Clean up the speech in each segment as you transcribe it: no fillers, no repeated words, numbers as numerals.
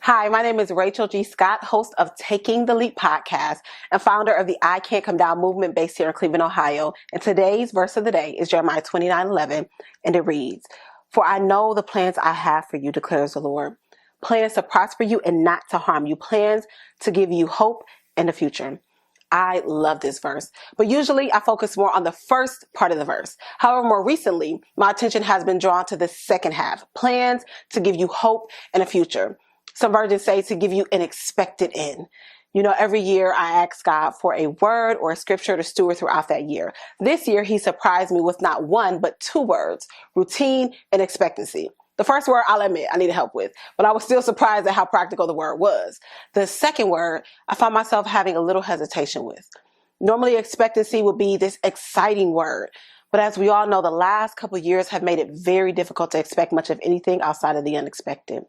Hi, my name is Rachel G. Scott, host of Taking the Leap podcast and founder of the I Can't Come Down movement based here in Cleveland, Ohio. And today's verse of the day is Jeremiah 29:11, and it reads, "For I know the plans I have for you, declares the Lord. Plans to prosper you and not to harm you. Plans to give you hope and a future." I love this verse, but usually I focus more on the first part of the verse. However, more recently, my attention has been drawn to the second half, plans to give you hope and a future. Some versions say to give you an expected end. You know, every year I ask God for a word or a scripture to steward throughout that year. This year, he surprised me with not one, but two words, routine and expectancy. The first word, I'll admit, I needed help with, but I was still surprised at how practical the word was. The second word, I found myself having a little hesitation with. Normally, expectancy would be this exciting word, but as we all know, the last couple of years have made it very difficult to expect much of anything outside of the unexpected.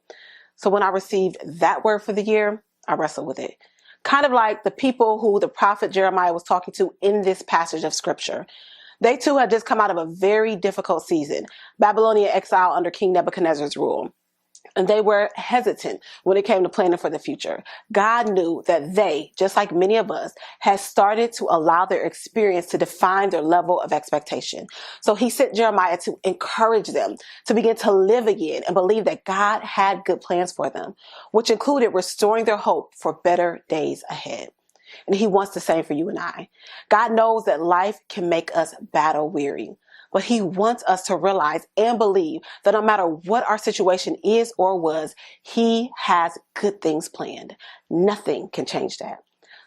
So when I received that word for the year, I wrestled with it. Kind of like the people who the prophet Jeremiah was talking to in this passage of scripture. They too had just come out of a very difficult season, Babylonian exile under King Nebuchadnezzar's rule. And they were hesitant when it came to planning for the future. God knew that they, just like many of us, had started to allow their experience to define their level of expectation. So he sent Jeremiah to encourage them to begin to live again and believe that God had good plans for them, which included restoring their hope for better days ahead. And he wants the same for you and I. God knows that life can make us battle weary. But he wants us to realize and believe that no matter what our situation is or was, he has good things planned. Nothing can change that.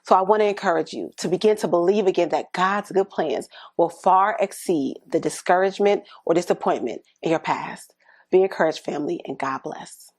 So I want to encourage you to begin to believe again that God's good plans will far exceed the discouragement or disappointment in your past. Be encouraged, family, and God bless.